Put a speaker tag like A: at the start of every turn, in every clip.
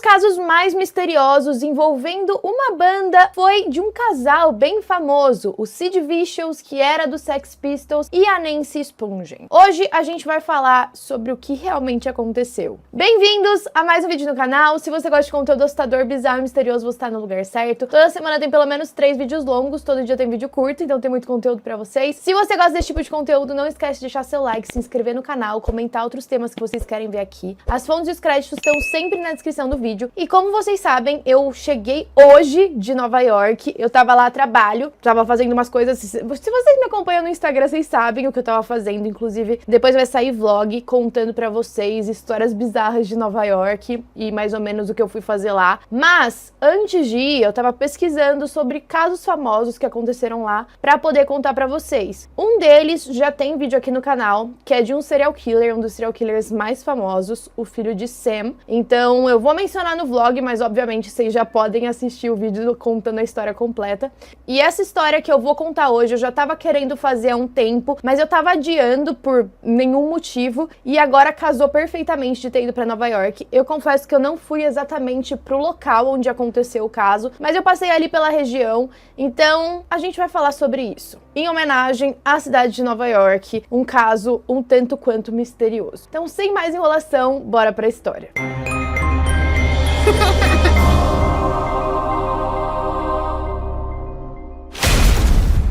A: casos mais misteriosos envolvendo uma banda foi de um casal bem famoso, o Sid Vicious, que era do Sex Pistols, e a Nancy Spungen. Hoje a gente vai falar sobre o que realmente aconteceu. Bem-vindos a mais um vídeo no canal. Se você gosta de conteúdo assustador, bizarro e misterioso, você tá no lugar certo. Toda semana tem pelo menos 3 vídeos longos, todo dia tem vídeo curto, então tem muito conteúdo pra vocês. Se você gosta desse tipo de conteúdo, não esquece de deixar seu like, se inscrever no canal, comentar outros temas que vocês querem ver aqui. As fontes e os créditos estão sempre na descrição do vídeo. E como vocês sabem, eu cheguei hoje de Nova York. Eu tava lá a trabalho, tava fazendo umas coisas. Se vocês me acompanham no Instagram, vocês sabem o que eu tava fazendo. Inclusive, depois vai sair vlog contando pra vocês histórias bizarras de Nova York e mais ou menos o que eu fui fazer lá. Mas, antes de ir, eu tava pesquisando sobre casos famosos que aconteceram lá pra poder contar pra vocês. Um deles já tem vídeo aqui no canal, que é de um serial killer, um dos serial killers mais famosos, o filho de Sam. Então, eu vou mencionar no vlog, mas obviamente vocês já podem assistir o vídeo contando a história completa. E essa história que eu vou contar hoje, eu já tava querendo fazer há um tempo, mas eu tava adiando por nenhum motivo, e agora casou perfeitamente de ter ido pra Nova York. Eu confesso que eu não fui exatamente pro local onde aconteceu o caso, mas eu passei ali pela região, então a gente vai falar sobre isso. Em homenagem à cidade de Nova York, um caso um tanto quanto misterioso. Então, sem mais enrolação, bora pra história.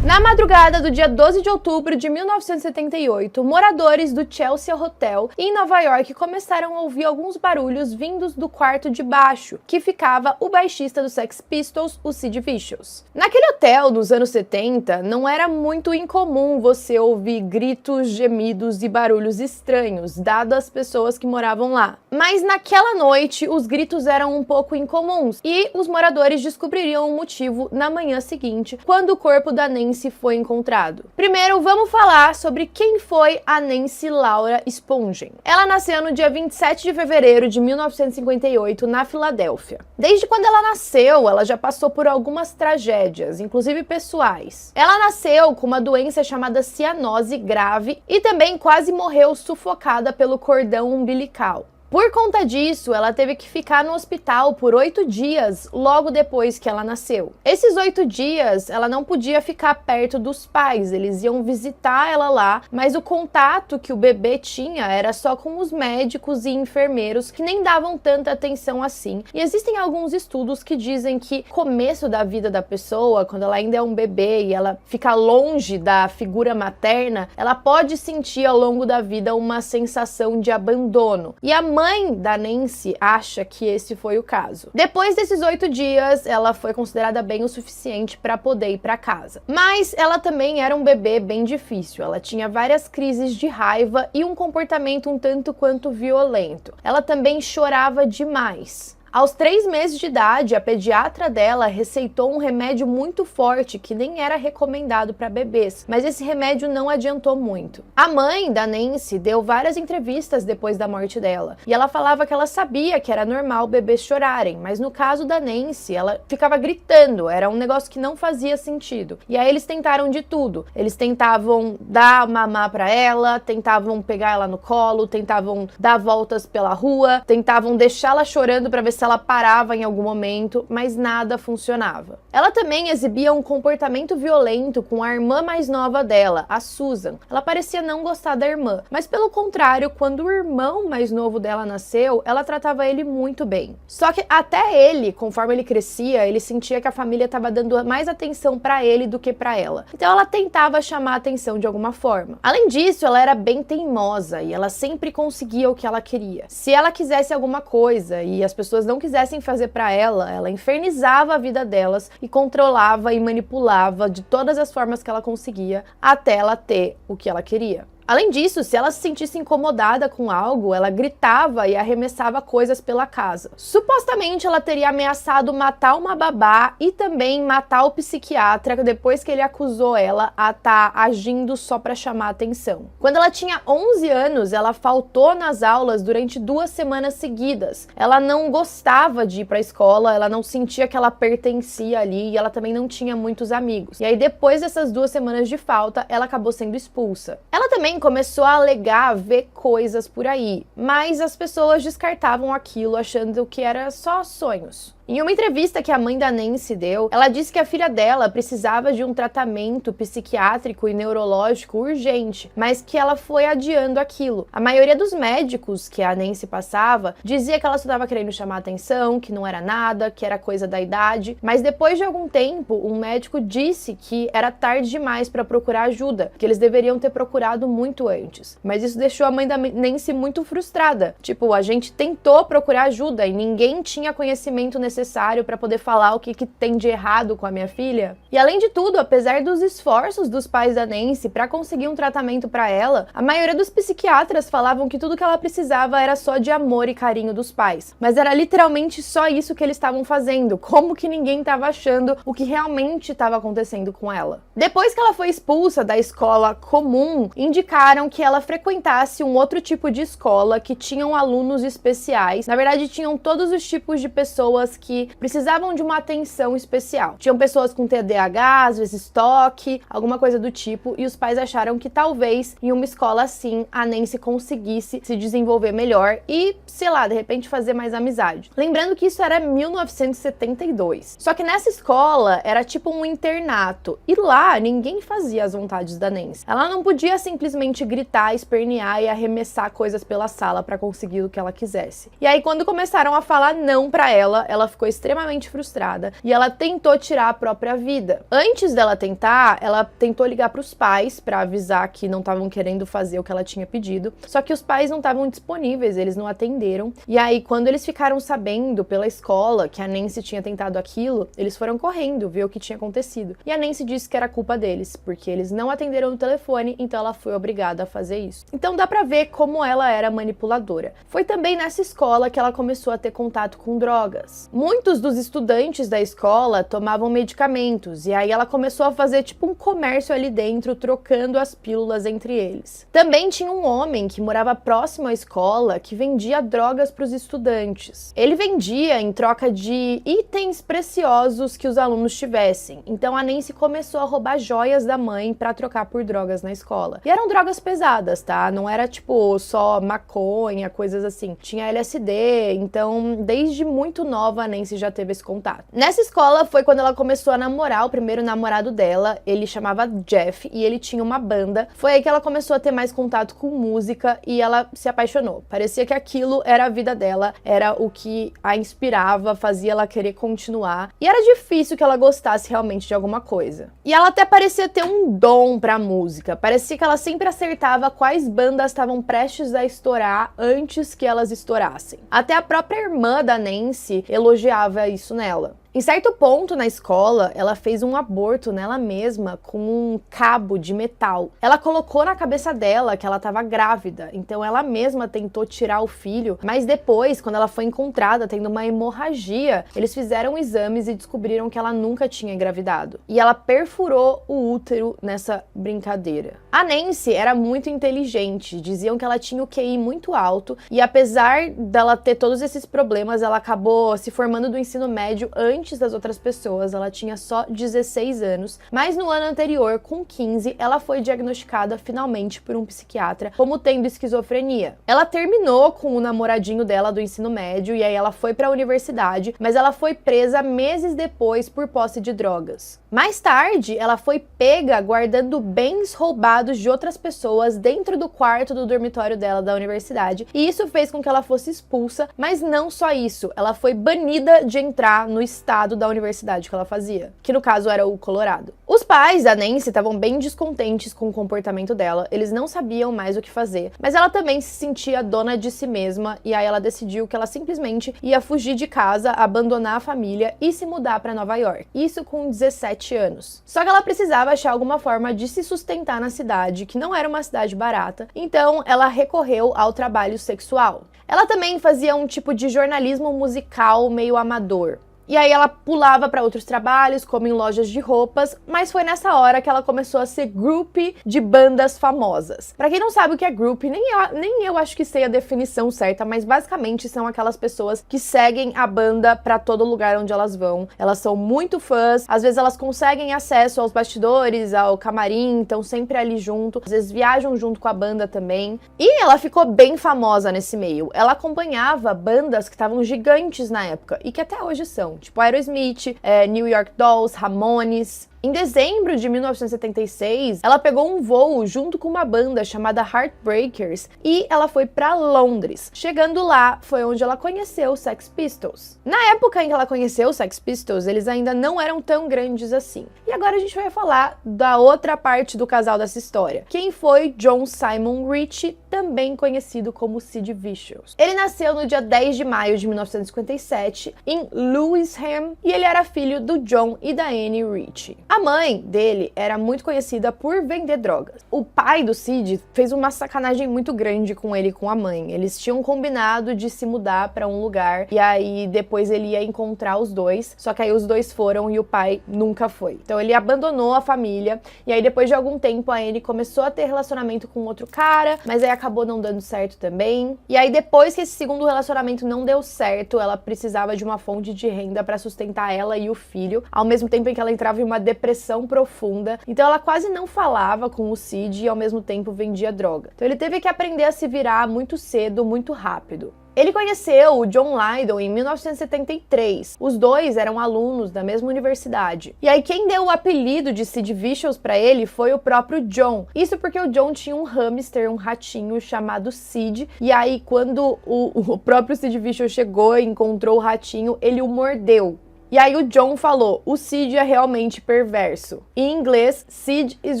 A: Na madrugada do dia 12 de outubro de 1978, moradores do Chelsea Hotel em Nova York começaram a ouvir alguns barulhos vindos do quarto de baixo, que ficava o baixista do Sex Pistols, o Sid Vicious. Naquele hotel, nos anos 70, não era muito incomum você ouvir gritos, gemidos e barulhos estranhos, dado as pessoas que moravam lá. Mas naquela noite, os gritos eram um pouco incomuns, e os moradores descobririam o motivo na manhã seguinte, quando o corpo da Nancy foi encontrado. Primeiro, vamos falar sobre quem foi a Nancy Laura Spungen. Ela nasceu no dia 27 de fevereiro de 1958, na Filadélfia. Desde quando ela nasceu, ela já passou por algumas tragédias, inclusive pessoais. Ela nasceu com uma doença chamada cianose grave e também quase morreu sufocada pelo cordão umbilical. Por conta disso, ela teve que ficar no hospital por 8 dias logo depois que ela nasceu. Esses 8 dias, ela não podia ficar perto dos pais, eles iam visitar ela lá, mas o contato que o bebê tinha era só com os médicos e enfermeiros, que nem davam tanta atenção assim. E existem alguns estudos que dizem que no começo da vida da pessoa, quando ela ainda é um bebê e ela fica longe da figura materna, ela pode sentir ao longo da vida uma sensação de abandono. E a mãe da Nancy acha que esse foi o caso. Depois desses 8 dias, ela foi considerada bem o suficiente para poder ir para casa. Mas ela também era um bebê bem difícil. Ela tinha várias crises de raiva e um comportamento um tanto quanto violento. Ela também chorava demais. Aos 3 meses de idade, a pediatra dela receitou um remédio muito forte que nem era recomendado para bebês, mas esse remédio não adiantou muito. A mãe da Nancy deu várias entrevistas depois da morte dela, e ela falava que ela sabia que era normal bebês chorarem, mas no caso da Nancy, ela ficava gritando, era um negócio que não fazia sentido. E aí eles tentaram de tudo. Eles tentavam dar mamar para ela, tentavam pegar ela no colo, tentavam dar voltas pela rua, tentavam deixá-la chorando para ver se ela parava em algum momento, mas nada funcionava. Ela também exibia um comportamento violento com a irmã mais nova dela, a Susan. Ela parecia não gostar da irmã, mas pelo contrário, quando o irmão mais novo dela nasceu, ela tratava ele muito bem. Só que até ele, conforme ele crescia, ele sentia que a família estava dando mais atenção para ele do que para ela. Então ela tentava chamar a atenção de alguma forma. Além disso, ela era bem teimosa e ela sempre conseguia o que ela queria. Se ela quisesse alguma coisa e as pessoas não quisessem fazer para ela, ela infernizava a vida delas e controlava e manipulava de todas as formas que ela conseguia até ela ter o que ela queria. Além disso, se ela se sentisse incomodada com algo, ela gritava e arremessava coisas pela casa. Supostamente, ela teria ameaçado matar uma babá e também matar o psiquiatra depois que ele acusou ela a estar agindo só para chamar atenção. Quando ela tinha 11 anos, ela faltou nas aulas durante 2 semanas seguidas. Ela não gostava de ir para a escola, ela não sentia que ela pertencia ali e ela também não tinha muitos amigos. E aí, depois dessas 2 semanas de falta, ela acabou sendo expulsa. Ela também também começou a alegar ver coisas por aí, mas as pessoas descartavam aquilo achando que era só sonhos. Em uma entrevista que a mãe da Nancy deu, ela disse que a filha dela precisava de um tratamento psiquiátrico e neurológico urgente, mas que ela foi adiando aquilo. A maioria dos médicos que a Nancy passava dizia que ela só estava querendo chamar atenção, que não era nada, que era coisa da idade, mas depois de algum tempo, um médico disse que era tarde demais para procurar ajuda, que eles deveriam ter procurado muito antes. Mas isso deixou a mãe da Nancy muito frustrada. Tipo, a gente tentou procurar ajuda e ninguém tinha conhecimento necessário para poder falar o que tem de errado com a minha filha. E além de tudo, apesar dos esforços dos pais da Nancy para conseguir um tratamento para ela, a maioria dos psiquiatras falavam que tudo que ela precisava era só de amor e carinho dos pais. Mas era literalmente só isso que eles estavam fazendo, como que ninguém estava achando o que realmente estava acontecendo com ela. Depois que ela foi expulsa da escola comum, indicaram que ela frequentasse um outro tipo de escola que tinham alunos especiais. Na verdade, tinham todos os tipos de pessoas que precisavam de uma atenção especial. Tinham pessoas com TDAH, às vezes TOC, alguma coisa do tipo, e os pais acharam que talvez em uma escola assim a Nancy conseguisse se desenvolver melhor e, sei lá, de repente fazer mais amizade. Lembrando que isso era 1972. Só que nessa escola era tipo um internato, e lá ninguém fazia as vontades da Nancy. Ela não podia simplesmente gritar, espernear e arremessar coisas pela sala para conseguir o que ela quisesse. E aí quando começaram a falar não pra ela ficou extremamente frustrada e ela tentou tirar a própria vida. Antes dela tentar, ela tentou ligar para os pais para avisar que não estavam querendo fazer o que ela tinha pedido, só que os pais não estavam disponíveis, eles não atenderam. E aí, quando eles ficaram sabendo pela escola que a Nancy tinha tentado aquilo, eles foram correndo ver o que tinha acontecido. E a Nancy disse que era culpa deles, porque eles não atenderam no telefone, então ela foi obrigada a fazer isso. Então dá pra ver como ela era manipuladora. Foi também nessa escola que ela começou a ter contato com drogas. Muitos dos estudantes da escola tomavam medicamentos e aí ela começou a fazer tipo um comércio ali dentro, trocando as pílulas entre eles. Também tinha um homem que morava próximo à escola que vendia drogas para os estudantes. Ele vendia em troca de itens preciosos que os alunos tivessem. Então a Nancy começou a roubar joias da mãe para trocar por drogas na escola. E eram drogas pesadas, tá? Não era tipo só maconha, coisas assim. Tinha LSD, então desde muito nova a Nancy já teve esse contato. Nessa escola foi quando ela começou a namorar o primeiro namorado dela, ele chamava Jeff e ele tinha uma banda. Foi aí que ela começou a ter mais contato com música e ela se apaixonou. Parecia que aquilo era a vida dela, era o que a inspirava, fazia ela querer continuar. E era difícil que ela gostasse realmente de alguma coisa. E ela até parecia ter um dom pra música. Parecia que ela sempre acertava quais bandas estavam prestes a estourar antes que elas estourassem. Até a própria irmã da Nancy elogiava isso nela. Em certo ponto na escola, ela fez um aborto nela mesma com um cabo de metal. Ela colocou na cabeça dela que ela estava grávida, então ela mesma tentou tirar o filho, mas depois, quando ela foi encontrada tendo uma hemorragia, eles fizeram exames e descobriram que ela nunca tinha engravidado. E ela perfurou o útero nessa brincadeira. A Nancy era muito inteligente, diziam que ela tinha o QI muito alto, e apesar dela ter todos esses problemas, ela acabou se formando do ensino médio antes das outras pessoas. Ela tinha só 16 anos, mas no ano anterior, com 15, ela foi diagnosticada finalmente por um psiquiatra como tendo esquizofrenia. Ela terminou com o namoradinho dela do ensino médio e aí ela foi para a universidade, mas ela foi presa meses depois por posse de drogas. Mais tarde, ela foi pega guardando bens roubados de outras pessoas dentro do quarto do dormitório dela da universidade, e isso fez com que ela fosse expulsa, mas não só isso, ela foi banida de entrar no estado da universidade que ela fazia, que no caso era o Colorado. Os pais da Nancy estavam bem descontentes com o comportamento dela, eles não sabiam mais o que fazer, mas ela também se sentia dona de si mesma, e aí ela decidiu que ela simplesmente ia fugir de casa, abandonar a família e se mudar para Nova York. Isso com 17 anos. Só que ela precisava achar alguma forma de se sustentar na cidade, que não era uma cidade barata, então ela recorreu ao trabalho sexual. Ela também fazia um tipo de jornalismo musical meio amador. e aí ela pulava para outros trabalhos, como em lojas de roupas, mas foi nessa hora que ela começou a ser groupie de bandas famosas. Pra quem não sabe o que é groupie, nem eu acho que sei a definição certa, mas basicamente são aquelas pessoas que seguem a banda pra todo lugar onde elas vão. Elas são muito fãs, às vezes elas conseguem acesso aos bastidores, ao camarim, estão sempre ali junto, às vezes viajam junto com a banda também. E ela ficou bem famosa nesse meio. Ela acompanhava bandas que estavam gigantes na época e que até hoje são, tipo Aerosmith, New York Dolls, Ramones. Em dezembro de 1976, ela pegou um voo junto com uma banda chamada Heartbreakers e ela foi para Londres. Chegando lá, foi onde ela conheceu os Sex Pistols. Na época em que ela conheceu os Sex Pistols, eles ainda não eram tão grandes assim. E agora a gente vai falar da outra parte do casal dessa história. Quem foi John Simon Ritchie, também conhecido como Sid Vicious. Ele nasceu no dia 10 de maio de 1957 em Lewisham e ele era filho do John e da Annie Ritchie. A mãe dele era muito conhecida por vender drogas. O pai do Sid fez uma sacanagem muito grande com ele e com a mãe. Eles tinham combinado de se mudar para um lugar e aí depois ele ia encontrar os dois, só que aí os dois foram e o pai nunca foi. Então ele abandonou a família e aí depois de algum tempo a Annie começou a ter relacionamento com outro cara, mas aí acabou não dando certo também. E aí depois que esse segundo relacionamento não deu certo, ela precisava de uma fonte de renda para sustentar ela e o filho, ao mesmo tempo em que ela entrava em uma depressão profunda. Então ela quase não falava com o Sid e ao mesmo tempo vendia droga. Então ele teve que aprender a se virar muito cedo, muito rápido. Ele conheceu o John Lydon em 1973. Os dois eram alunos da mesma universidade. E aí quem deu o apelido de Sid Vicious pra ele foi o próprio John. Isso porque o John tinha um hamster, um ratinho chamado Sid. E aí quando o próprio Sid Vicious chegou e encontrou o ratinho, ele o mordeu. E aí o John falou, o Sid é realmente perverso. Em inglês, Sid is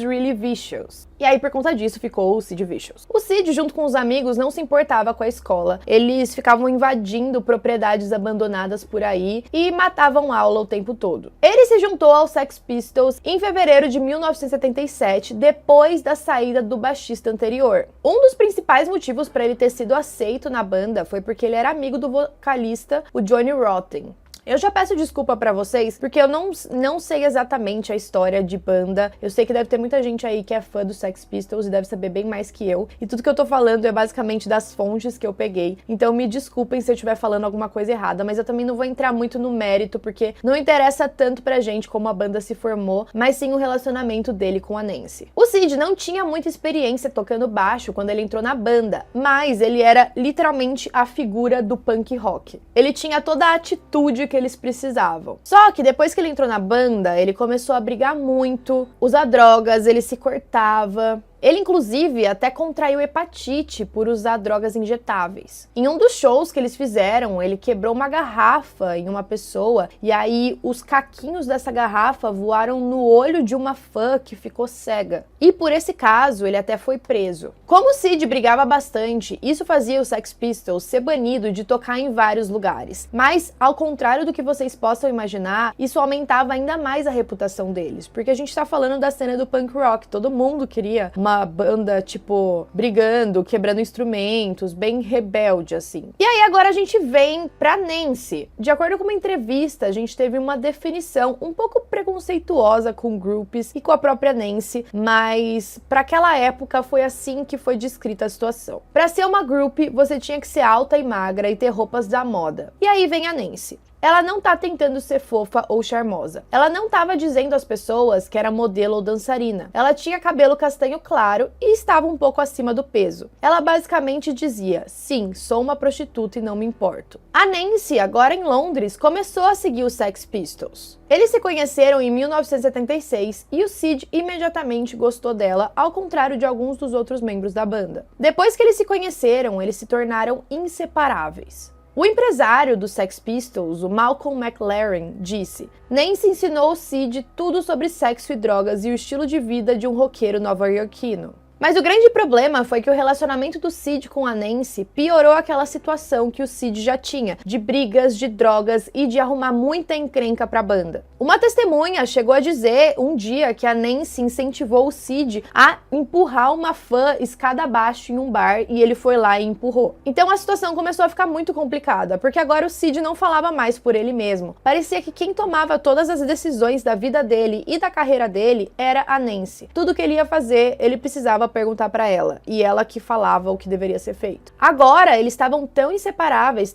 A: really vicious. E aí por conta disso ficou o Sid Vicious. O Sid, junto com os amigos, não se importava com a escola. Eles ficavam invadindo propriedades abandonadas por aí e matavam aula o tempo todo. Ele se juntou aos Sex Pistols em fevereiro de 1977, depois da saída do baixista anterior. Um dos principais motivos para ele ter sido aceito na banda foi porque ele era amigo do vocalista, o Johnny Rotten. Eu já peço desculpa pra vocês, porque eu não sei exatamente a história de banda. Eu sei que deve ter muita gente aí que é fã dos Sex Pistols e deve saber bem mais que eu. E tudo que eu tô falando é basicamente das fontes que eu peguei. Então me desculpem se eu estiver falando alguma coisa errada, mas eu também não vou entrar muito no mérito, porque não interessa tanto pra gente como a banda se formou, mas sim o relacionamento dele com a Nancy. O Sid não tinha muita experiência tocando baixo quando ele entrou na banda, mas ele era literalmente a figura do punk rock. Ele tinha toda a atitude que eles precisavam. Só que depois que ele entrou na banda, ele começou a brigar muito, usar drogas, ele se cortava. Ele, inclusive, até contraiu hepatite por usar drogas injetáveis. Em um dos shows que eles fizeram, ele quebrou uma garrafa em uma pessoa e aí os caquinhos dessa garrafa voaram no olho de uma fã que ficou cega. E por esse caso, ele até foi preso. Como o Sid brigava bastante, isso fazia o Sex Pistols ser banido de tocar em vários lugares. Mas, ao contrário do que vocês possam imaginar, isso aumentava ainda mais a reputação deles. Porque a gente tá falando da cena do punk rock, todo mundo queria uma banda, tipo, brigando, quebrando instrumentos, bem rebelde, assim. E aí agora a gente vem pra Nancy. De acordo com uma entrevista, a gente teve uma definição um pouco preconceituosa com groupies e com a própria Nancy, mas pra aquela época foi assim que foi descrita a situação. Pra ser uma groupie, você tinha que ser alta e magra e ter roupas da moda. E aí vem a Nancy. Ela não tá tentando ser fofa ou charmosa. Ela não tava dizendo às pessoas que era modelo ou dançarina. Ela tinha cabelo castanho claro e estava um pouco acima do peso. Ela basicamente dizia, sim, sou uma prostituta e não me importo. A Nancy, agora em Londres, começou a seguir os Sex Pistols. Eles se conheceram em 1976 e o Sid imediatamente gostou dela, ao contrário de alguns dos outros membros da banda. Depois que eles se conheceram, eles se tornaram inseparáveis. O empresário dos Sex Pistols, o Malcolm McLaren, disse: Nancy ensinou o Sid tudo sobre sexo e drogas e o estilo de vida de um roqueiro nova-iorquino. Mas o grande problema foi que o relacionamento do Sid com a Nancy piorou aquela situação que o Sid já tinha, de brigas, de drogas e de arrumar muita encrenca pra banda. Uma testemunha chegou a dizer um dia que a Nancy incentivou o Sid a empurrar uma fã escada abaixo em um bar e ele foi lá e empurrou. Então a situação começou a ficar muito complicada, porque agora o Sid não falava mais por ele mesmo. Parecia que quem tomava todas as decisões da vida dele e da carreira dele era a Nancy. Tudo que ele ia fazer, ele precisava perguntar pra ela, e ela que falava o que deveria ser feito. Agora, eles estavam tão inseparáveis,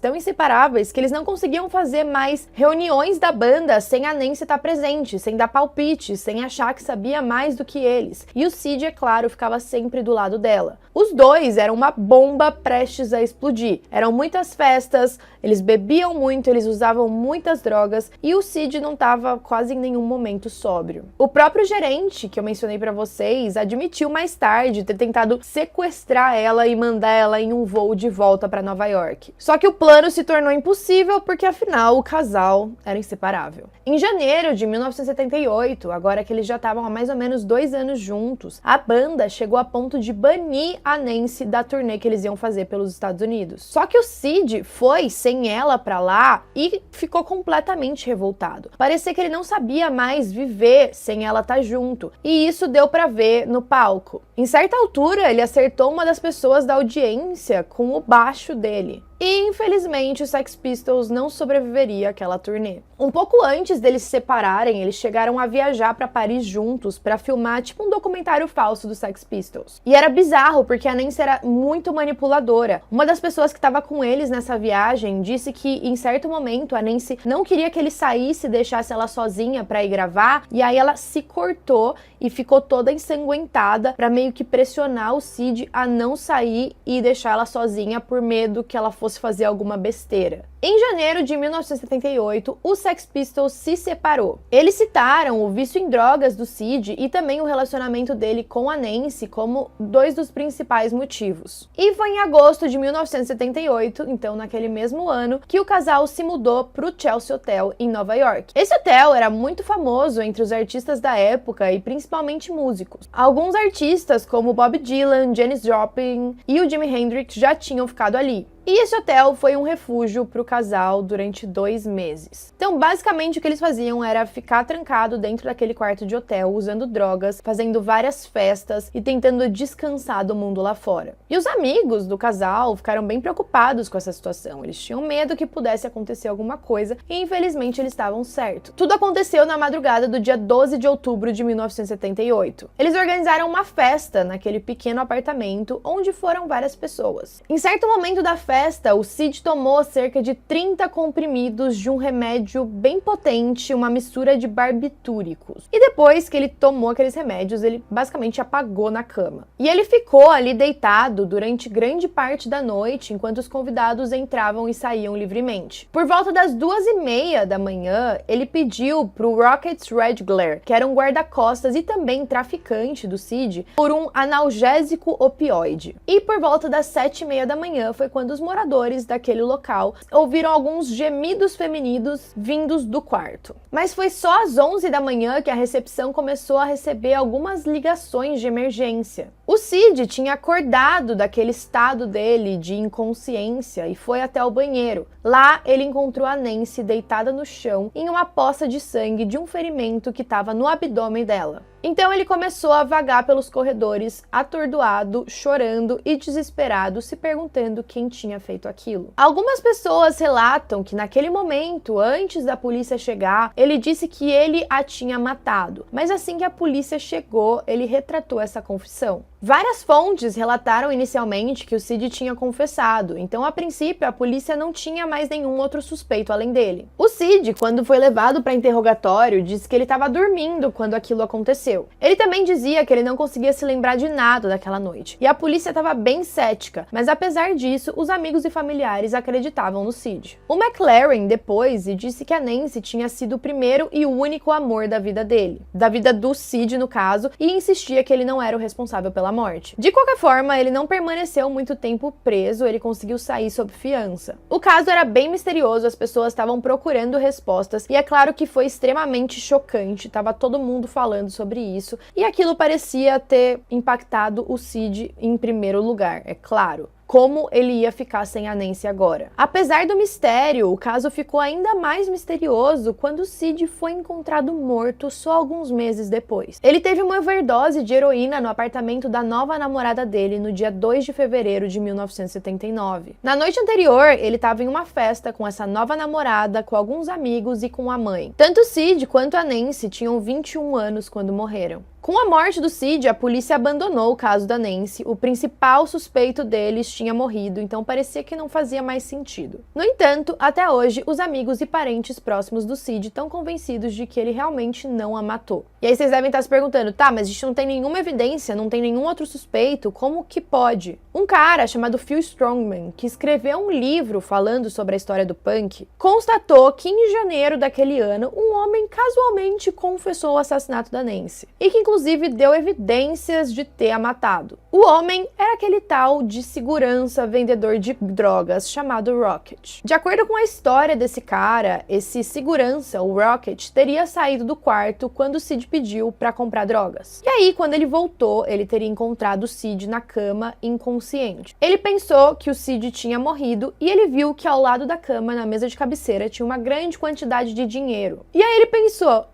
A: que eles não conseguiam fazer mais reuniões da banda sem a Nancy estar presente, sem dar palpite, sem achar que sabia mais do que eles. E o Sid, é claro, ficava sempre do lado dela. Os dois eram uma bomba prestes a explodir. Eram muitas festas, eles bebiam muito, eles usavam muitas drogas e o Sid não estava quase em nenhum momento sóbrio. O próprio gerente, que eu mencionei pra vocês, admitiu mais tarde ter tentado sequestrar ela e mandar ela em um voo de volta pra Nova York. Só que o plano se tornou impossível porque afinal o casal era inseparável. Em janeiro de 1978, agora que eles já estavam há mais ou menos 2 anos juntos, a banda chegou a ponto de banir a Nancy da turnê que eles iam fazer pelos Estados Unidos. Só que o Sid foi sem ela pra lá e ficou completamente revoltado. Parecia que ele não sabia mais viver sem ela estar junto. E isso deu pra ver no palco. Em certa altura, ele acertou uma das pessoas da audiência com o baixo dele. E, infelizmente, o Sex Pistols não sobreviveria àquela turnê. Um pouco antes deles se separarem, eles chegaram a viajar para Paris juntos para filmar tipo um documentário falso do Sex Pistols. E era bizarro, porque a Nancy era muito manipuladora. Uma das pessoas que estava com eles nessa viagem disse que, em certo momento, a Nancy não queria que ele saísse e deixasse ela sozinha para ir gravar, e aí ela se cortou e ficou toda ensanguentada para meio que pressionar o Sid a não sair e deixar ela sozinha por medo que ela fosse fazer alguma besteira. Em janeiro de 1978, o Sex Pistols se separou. Eles citaram o vício em drogas do Sid e também o relacionamento dele com a Nancy como 2 dos principais motivos. E foi em agosto de 1978, então naquele mesmo ano, que o casal se mudou para o Chelsea Hotel em Nova York. Esse hotel era muito famoso entre os artistas da época e principalmente músicos. Alguns artistas como Bob Dylan, Janis Joplin e o Jimi Hendrix já tinham ficado ali. E esse hotel foi um refúgio para o casal durante 2 meses. Então, basicamente, o que eles faziam era ficar trancado dentro daquele quarto de hotel, usando drogas, fazendo várias festas e tentando descansar do mundo lá fora. E os amigos do casal ficaram bem preocupados com essa situação. Eles tinham medo que pudesse acontecer alguma coisa e, infelizmente, eles estavam certos. Tudo aconteceu na madrugada do dia 12 de outubro de 1978. Eles organizaram uma festa naquele pequeno apartamento onde foram várias pessoas. Em certo momento da festa, o Sid tomou cerca de 30 comprimidos de um remédio bem potente, uma mistura de barbitúricos. E depois que ele tomou aqueles remédios, ele basicamente apagou na cama. E ele ficou ali deitado durante grande parte da noite, enquanto os convidados entravam e saíam livremente. Por volta das 2:30 da manhã, ele pediu pro Rockets Redglare, que era um guarda-costas e também traficante do Sid, por um analgésico opioide. E por volta das 7:30 da manhã foi quando os moradores daquele local ouviram alguns gemidos femininos vindos do quarto. Mas foi só às 11 da manhã que a recepção começou a receber algumas ligações de emergência. O Sid tinha acordado daquele estado dele de inconsciência e foi até o banheiro. Lá, ele encontrou a Nancy deitada no chão em uma poça de sangue de um ferimento que estava no abdômen dela. Então ele começou a vagar pelos corredores, atordoado, chorando e desesperado, se perguntando quem tinha feito aquilo. Algumas pessoas relatam que naquele momento, antes da polícia chegar, ele disse que ele a tinha matado. Mas assim que a polícia chegou, ele retratou essa confissão. Várias fontes relataram inicialmente que o Sid tinha confessado, então a princípio a polícia não tinha mais nenhum outro suspeito além dele. O Sid, quando foi levado para interrogatório, disse que ele estava dormindo quando aquilo aconteceu. Ele também dizia que ele não conseguia se lembrar de nada daquela noite, e a polícia estava bem cética, mas apesar disso, os amigos e familiares acreditavam no Sid. O McLaren depois disse que a Nancy tinha sido o primeiro e o único amor da vida dele, da vida do Sid no caso, e insistia que ele não era o responsável pela pela morte. De qualquer forma, ele não permaneceu muito tempo preso, ele conseguiu sair sob fiança. O caso era bem misterioso, as pessoas estavam procurando respostas, e é claro que foi extremamente chocante, tava todo mundo falando sobre isso, e aquilo parecia ter impactado o Sid em primeiro lugar, é claro. Como ele ia ficar sem a Nancy agora. Apesar do mistério, o caso ficou ainda mais misterioso quando o Sid foi encontrado morto só alguns meses depois. Ele teve uma overdose de heroína no apartamento da nova namorada dele no dia 2 de fevereiro de 1979. Na noite anterior, ele estava em uma festa com essa nova namorada, com alguns amigos e com a mãe. Tanto o Sid quanto a Nancy tinham 21 anos quando morreram. Com a morte do Sid, a polícia abandonou o caso da Nancy, o principal suspeito deles tinha morrido, então parecia que não fazia mais sentido. No entanto, até hoje, os amigos e parentes próximos do Sid estão convencidos de que ele realmente não a matou. E aí vocês devem estar se perguntando, tá, mas a gente não tem nenhuma evidência, não tem nenhum outro suspeito, como que pode? Um cara chamado Phil Strongman, que escreveu um livro falando sobre a história do punk, constatou que em janeiro daquele ano, um homem casualmente confessou o assassinato da Nancy, e que inclusive deu evidências de ter a matado. O homem era aquele tal de segurança vendedor de drogas chamado Rocket. De acordo com a história desse cara, esse segurança, o Rocket, teria saído do quarto quando o Sid pediu para comprar drogas. E aí, quando ele voltou, ele teria encontrado o Sid na cama inconsciente. Ele pensou que o Sid tinha morrido e ele viu que ao lado da cama, na mesa de cabeceira, tinha uma grande quantidade de dinheiro. E aí ele pensou,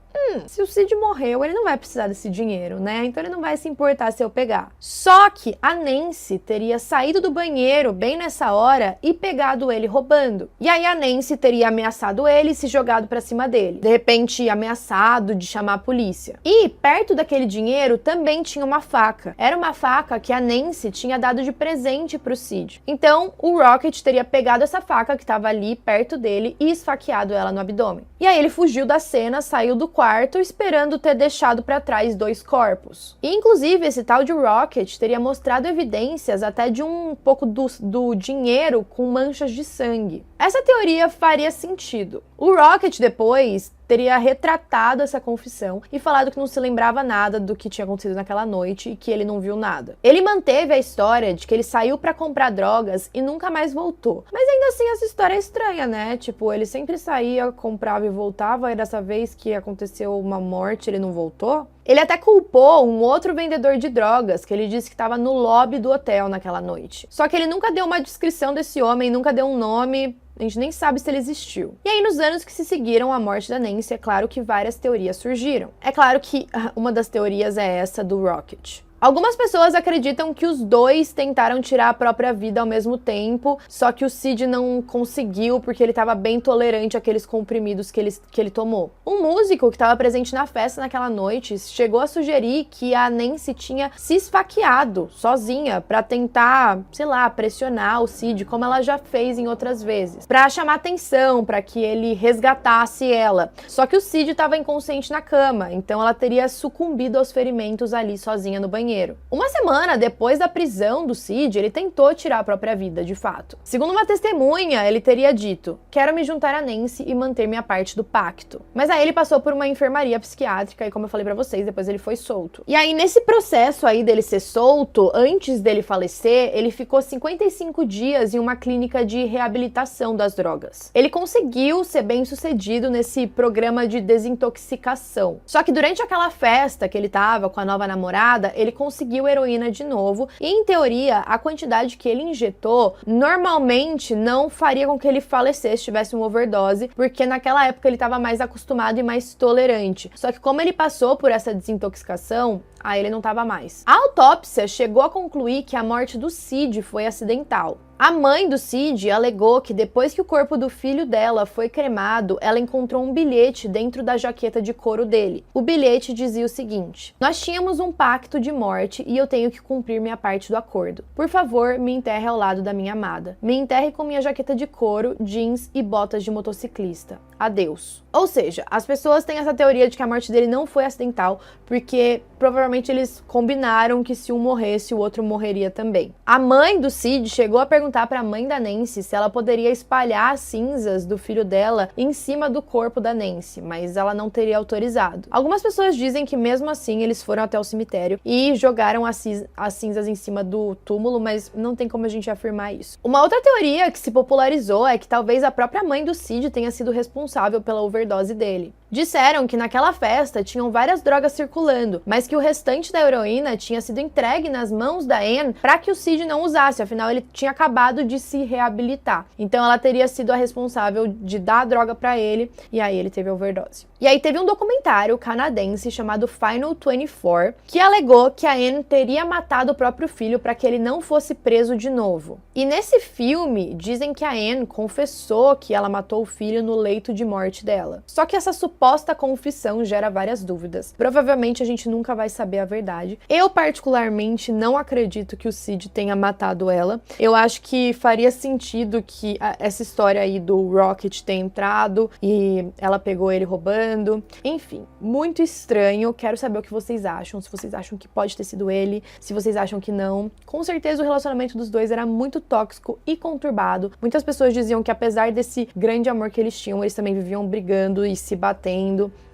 A: se o Sid morreu, ele não vai precisar desse dinheiro, né? Então ele não vai se importar se eu pegar. Só que a Nancy teria saído do banheiro bem nessa hora e pegado ele roubando. E aí a Nancy teria ameaçado ele e se jogado pra cima dele. De repente, ameaçado de chamar a polícia. E perto daquele dinheiro também tinha uma faca. Era uma faca que a Nancy tinha dado de presente pro Sid. Então o Rocket teria pegado essa faca que estava ali perto dele e esfaqueado ela no abdômen. E aí ele fugiu da cena, saiu do quarto, esperando ter deixado para trás 2 corpos. E, inclusive, esse tal de Rocket teria mostrado evidências até de um pouco do dinheiro com manchas de sangue. Essa teoria faria sentido. O Rocket depois teria retratado essa confissão e falado que não se lembrava nada do que tinha acontecido naquela noite e que ele não viu nada. Ele manteve a história de que ele saiu pra comprar drogas e nunca mais voltou. Mas ainda assim essa história é estranha, né? Tipo, ele sempre saía, comprava e voltava, e dessa vez que aconteceu uma morte ele não voltou? Ele até culpou um outro vendedor de drogas, que ele disse que estava no lobby do hotel naquela noite. Só que ele nunca deu uma descrição desse homem, nunca deu um nome, a gente nem sabe se ele existiu. E aí, nos anos que se seguiram à morte da Nancy, é claro que várias teorias surgiram. É claro que uma das teorias é essa do Rocket. Algumas pessoas acreditam que os dois tentaram tirar a própria vida ao mesmo tempo, só que o Sid não conseguiu porque ele estava bem tolerante àqueles comprimidos que ele tomou. Um músico que estava presente na festa naquela noite chegou a sugerir que a Nancy tinha se esfaqueado sozinha para tentar, sei lá, pressionar o Sid, como ela já fez em outras vezes, para chamar atenção, para que ele resgatasse ela. Só que o Sid estava inconsciente na cama, então ela teria sucumbido aos ferimentos ali sozinha no banheiro. Uma semana depois da prisão do Sid, ele tentou tirar a própria vida, de fato. Segundo uma testemunha, ele teria dito: "Quero me juntar a Nancy e manter minha parte do pacto." Mas aí ele passou por uma enfermaria psiquiátrica e, como eu falei pra vocês, depois ele foi solto. E aí, nesse processo aí dele ser solto, antes dele falecer, ele ficou 55 dias em uma clínica de reabilitação das drogas. Ele conseguiu ser bem sucedido nesse programa de desintoxicação. Só que durante aquela festa que ele tava com a nova namorada, ele conseguiu heroína de novo e, em teoria, a quantidade que ele injetou normalmente não faria com que ele falecesse, tivesse uma overdose, porque naquela época ele estava mais acostumado e mais tolerante. Só que como ele passou por essa desintoxicação, aí ele não estava mais. A autópsia chegou a concluir que a morte do Sid foi acidental. A mãe do Sid alegou que depois que o corpo do filho dela foi cremado, ela encontrou um bilhete dentro da jaqueta de couro dele. O bilhete dizia o seguinte: "Nós tínhamos um pacto de morte e eu tenho que cumprir minha parte do acordo. Por favor, me enterre ao lado da minha amada. Me enterre com minha jaqueta de couro, jeans e botas de motociclista. a Deus. Ou seja, as pessoas têm essa teoria de que a morte dele não foi acidental, porque provavelmente eles combinaram que se um morresse, o outro morreria também. A mãe do Sid chegou a perguntar para a mãe da Nancy se ela poderia espalhar as cinzas do filho dela em cima do corpo da Nancy, mas ela não teria autorizado. Algumas pessoas dizem que mesmo assim eles foram até o cemitério e jogaram as cinzas em cima do túmulo, mas não tem como a gente afirmar isso. Uma outra teoria que se popularizou é que talvez a própria mãe do Sid tenha sido responsável pela overdose dele. Disseram que naquela festa tinham várias drogas circulando, mas que o restante da heroína tinha sido entregue nas mãos da Anne para que o Sid não usasse, afinal ele tinha acabado de se reabilitar. Então ela teria sido a responsável de dar a droga para ele, e aí ele teve a overdose. E aí teve um documentário canadense chamado Final 24, que alegou que a Anne teria matado o próprio filho para que ele não fosse preso de novo. E nesse filme, dizem que a Anne confessou que ela matou o filho no leito de morte dela. Só que essa suposta confissão gera várias dúvidas. Provavelmente a gente nunca vai saber a verdade. Eu particularmente não acredito que o Sid tenha matado ela. Eu acho que faria sentido que essa história aí do Rocket ter entrado e ela pegou ele roubando. Enfim, muito estranho. Quero saber o que vocês acham. Se vocês acham que pode ter sido ele, se vocês acham que não. Com certeza o relacionamento dos dois era muito tóxico e conturbado. Muitas pessoas diziam que apesar desse grande amor que eles tinham, eles também viviam brigando e se batendo.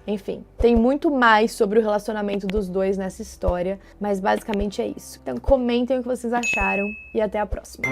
A: Enfim, tem muito mais sobre o relacionamento dos dois nessa história, mas basicamente é isso. Então comentem o que vocês acharam e até a próxima.